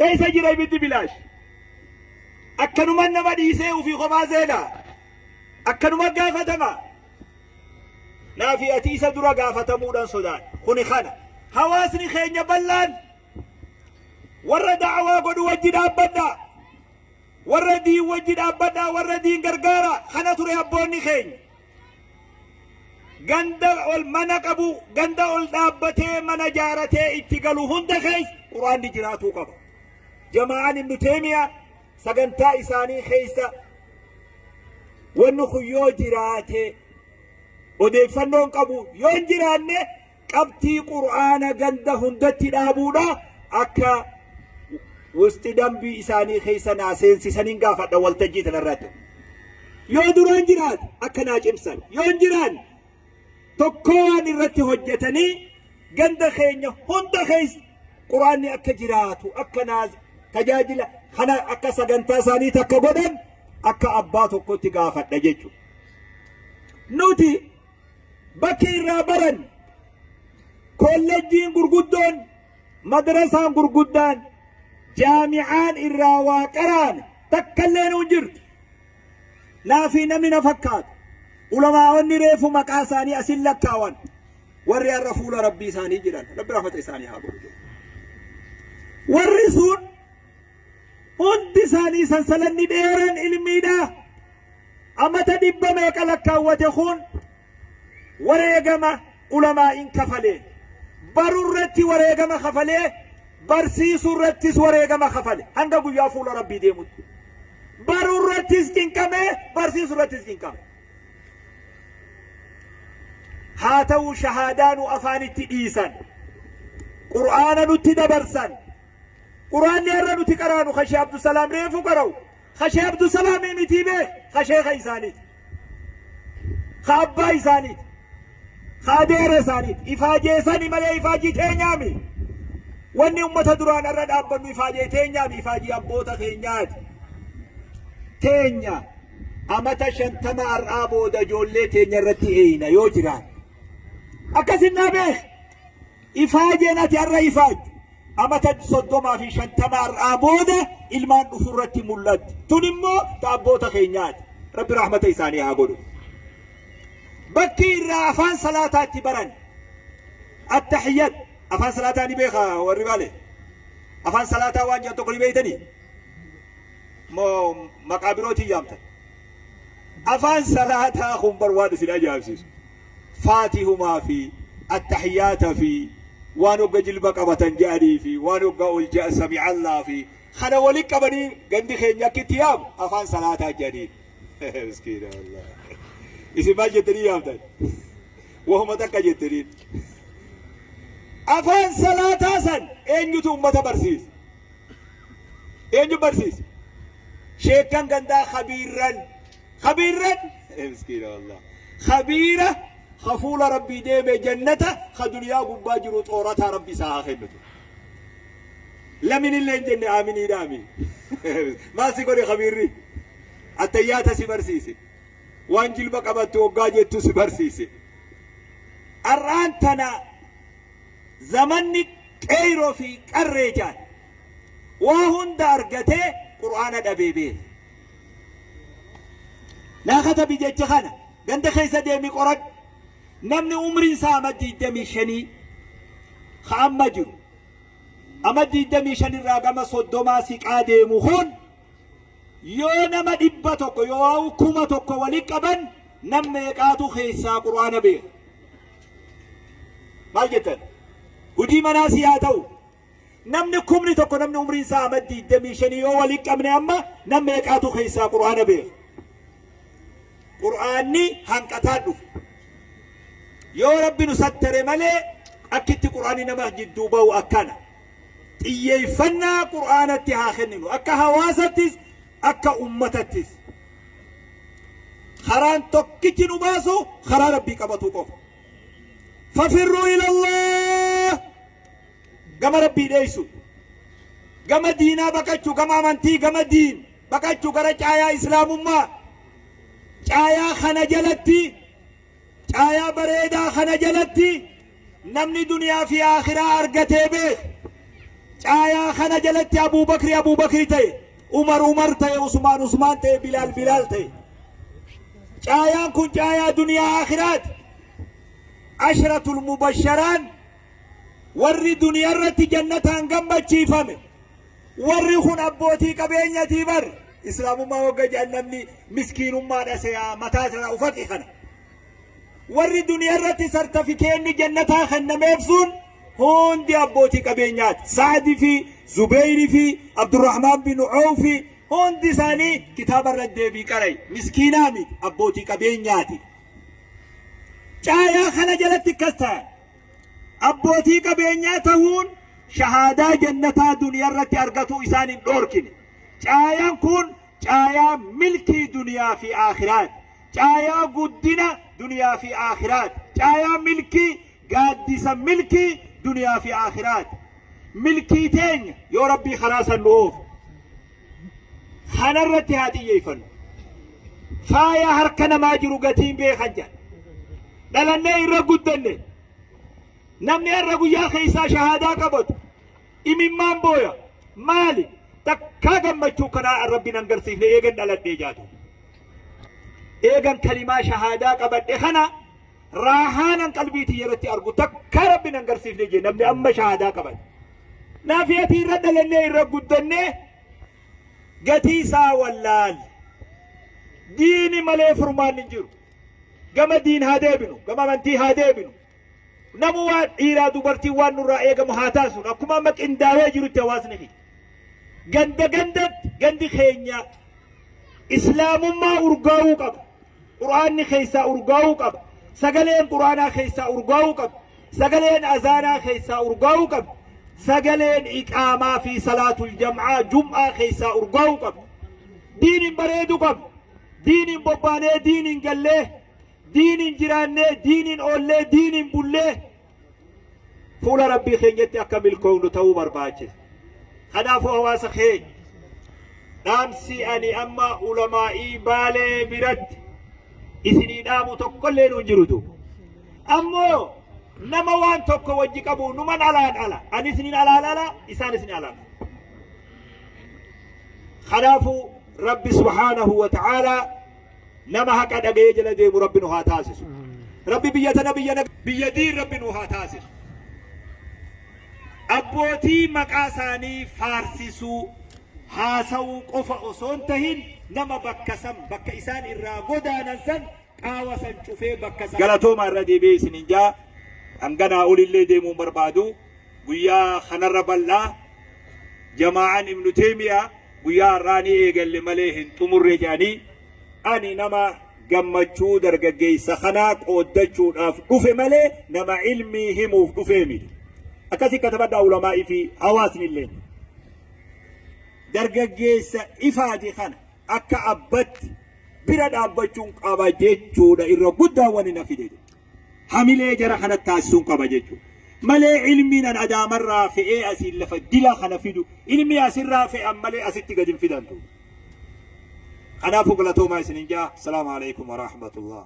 إيش جرى بدي بلاش أكنوا من ما ديسه وفي خبازنا أكنوا ما قافة ما نافي أتيس درا قافة مودا سودان خني خنا حواسني خيني بلان ورا دعوة قد وجد أبدا ورا دي وجد أبدا ورا دي غرغارة خنا تري أبوني خين غندا والمنق أبو غندا والدابته من جارته اتقالوا هند خيس قرآن دي جراتو قبا جماعة ابن تيمية سجنتا إساني خيسة ونخو يو جراته وديفنون قبو يون جرانه قبتي قرآن غندا هندتي دابونا أكا وسط دنبي إساني خيسة ناسين سيسانين قافت والتجيت للراتب يو دران جرات أكا ناجمسان يون جران تكون الرتي هجتني غندا خينيا هند خيس قرآن أكا جراتو أكا ناز تجاجل خنا أكا سجنتا ساني تكا بدن أكا أباتو كنت قافت نجيجو نوتي بكي رابرن كولجين قرقودون مدرسة قرقودان جامعان الراوا قران تكلين وجرت لا في نمنا فكات علماء ونريف مقاساني أسل لكاوان ورّي الرفول ربي ساني جران رب رحمة إساني هابو ورّسون هند ساني سنسلني ديران علميدا أما تدب ميكا لكاوة خون وريقما علماء كفلين برورتي وريقما خفلين برسيسو رتس وريقما خفلين هنگا قويا فول ربي ديموت برورتس كنكمي برسيسو رتس كنكمي هاتو شهادان أفان التئيسان قرآن نتدبرسان قرآن يرى نتقرانو خشي عبد السلام ريفو قرأو خشي عبد السلام متيبه خشي خيسانيت خابا إسانيت خادير إسانيت إفاجي إساني ملي إفاجي تينيامي واني أمتا دران الرد أبن إفاجي تينيامي إفاجي أبوتا تينيات تينيا أمتا شنتما أرآبو دا جولي تينيا رتي إينا يوجران أكسنا به إفاجي نتي أرى إفاج أمتا صدوما في شنتما أرآبو دا إلمان أفرتي مولد تنمو تأبوتا تينيات رب رحمة إساني هاقولو بكي أفان صلاة تبرن التحيات أفان صلاة نبيخا والربالي أفان صلاة وانجا تقولي بيتني مقابروتي يامتا أفان صلاة خمبر وادس الأجاب سيس فاتهما في التحيات في وانوغا جلبك أبتنجاري في وانوغا ألجاء سمع الله في خنا ولك بني قندي خينيا كتيام أفان صلاة جديد مسكين الله اسم ما جتري يامتا وهم تكا جترين أفان صلاة سن أنجو أمة برسيس أنجو برسيس شيكان غندا خبيرا مسكين الله خبيرة خفول ربي دي بجنته خدنيا قباجرو طورتها ربي ساخنته لمن اللي جنة آمني دامي ما سيقولي خبيري التياتة سبرسيسي وانجل بقبت وقاجت سبرسيسي الرانتنا زمنك كيرو في الرجال وهن دارجته قرآن دبيبين لا خطب جتخنا عند خيسة دمي قرد نمن عمري سامد دمي شني خامجو أمد دمي شني راجم صدما سكادي مخون يونا ما دبتك يو كومتك ولك أبن نم يكاتو خيسة قرآن بيه مالجتن ودي مناسياتو نمن كمني تكو نمن عمري سامد دمي شني يو ولك أبن أما نم يكاتو خيسة قرآن بيه قرآني هنكتادو يا ربي نستر ملي أكيد قرآني نما جدوبا وأكنا إيه فنا قرآن التهاخنينو أكا هواساتيس أكا أمتاتيس خران توكيكي نباسو خران ربي كبتو قف ففروا إلى الله كما ربي ديسو كما دينا بكتشو كما منتي كما دين بكتشو كرج آيا إسلام ما آيا خنجلتي آيا بريدا خنجلتي نمني دنيا في آخرة أرقته به caayaa kana jalatti Abuu Bakri ta'e Umar ta'e Usmaan ta'e Bilaal ta'e caayaan kun caayaa duniyaa akhiraati ashratul mubashsharaan warri duniyaa irratti jannataan gammachiifame warri kun abbootii qabeenyatii bar islaamummaa wagga jannamni miskiinummaa dhaseyaa mataa sana ufaqi kana warri duniyaa irratti sartifikeetni jannataa kennameef sun hundi abbootii qabeenyaati Sa'dii fi Zubeyrii fi Abdurrahmaan bin Awfi hundi isaanii kitaaba irra deebii qaray miskiinaa miti abbootii qabeenyaati caayaa kana jalatti akkas ta'an abbootii qabeenyaa ta'uun shahaadaa jannataa duniyaa irratti argatu isaan hin dhoorkine caayaan kun caayaa milkii duniyaa fi akhiraat caayaa guddina duniyaa fi akhiraat caayaa milkii gaaddisa milkii duniyaa fi akhiraat milkii teenya yoo rabbii kharaasan nuuf kanarratti haa xiyyeeffannu faayaa harka namaa jiru gatiin beekan jedha dhalannee irra guddanne namni irra guyyaa keessaa shahaadaa qabatu imimmaan booya maali takkaa gammachuu kanaa rabbiin agarsiifne eegan dhaladhee jaatu eegan kalimaa shahaadaa qabadhe kana raahaanan qalbiitii yerootti argu takkaa rabbiin agarsiifne jee namni amma shahaadaa qabate naafiyatii irra dhalannee irra guddanne gatii isaa wallaal diini malee furmaan hin jiru gama diin haa deebinu gama amantii haa deebinu namu waan dhiiraa dubartii waan nurraa eegamu haa taasisuun akkuma amma qindaawee jirutti hawaasni fi gandi keenya islaamummaa urgaa'uu qaba quraanni keessaa urgaa'uu qaba sagaleen quraanaa keessaa urgaa'uu qaba sagaleen azaanaa keessaa urgaa'uu qaba sagaleen iqaamaa fi salaatul jam'aa jum'aa keessaa urgaa'uu qaba diinin bareeduu qaba diinin bobbaanee diinin gallee diinin jiraannee diinin oollee diinin bullee fuula rabbii keenyatti akka milkoonu ta'uu barbaachisa kanaafuu hawaasa keenya dhaamsi ani amma ulamaa'ii baalee biratti isinii dhaamu tokkollee nuun jirutu ammoo nama waan tokko wajji qabu numan alaan ala ani isiniin alaan ala isaan isin alaan kanaafuu rabbi subhaanahu wa ta'aalaa nama haqa dhagee jala deemu rabbi nu haa taasisu rabbi biyya tana biyya diin rabbi nu haa taasisu abbootii maqaa isaanii faarsisuu haasawuu qofa osoo hin tahin nama bakka isaan irraa godaanan san qaawa san cufee bakka san galatooma irra deebi'ee isinin jaa hanganaa olillee deemuun barbaadu guyyaa kanarra bal'aa jamaa'an ibnu teemiyaa guyyaa har'aanii eegalle malee hin xumurre jedhanii ani nama gammachuu dargaggeessa kanaa qooddachuudhaaf dhufe malee nama ilmii himuuf dhufee miti akkasi katabadhaa ulamaa'ii fi hawaasni illee dargaggeessa ifaati kana akka abbatti bira dhaabbachuun qaba jechuudha irra guddaan wani na fide hamilee jara kanatti taasisuun qaba jechuudha malee ilmiin an adaamarraa fe'ee asiin lafa dila kana fidu ilmi asirraa fe'an malee asitti gadi hin fidantu kanaafuu galatoomaa isinin jaa assalaamu alaikum wa rahmatullah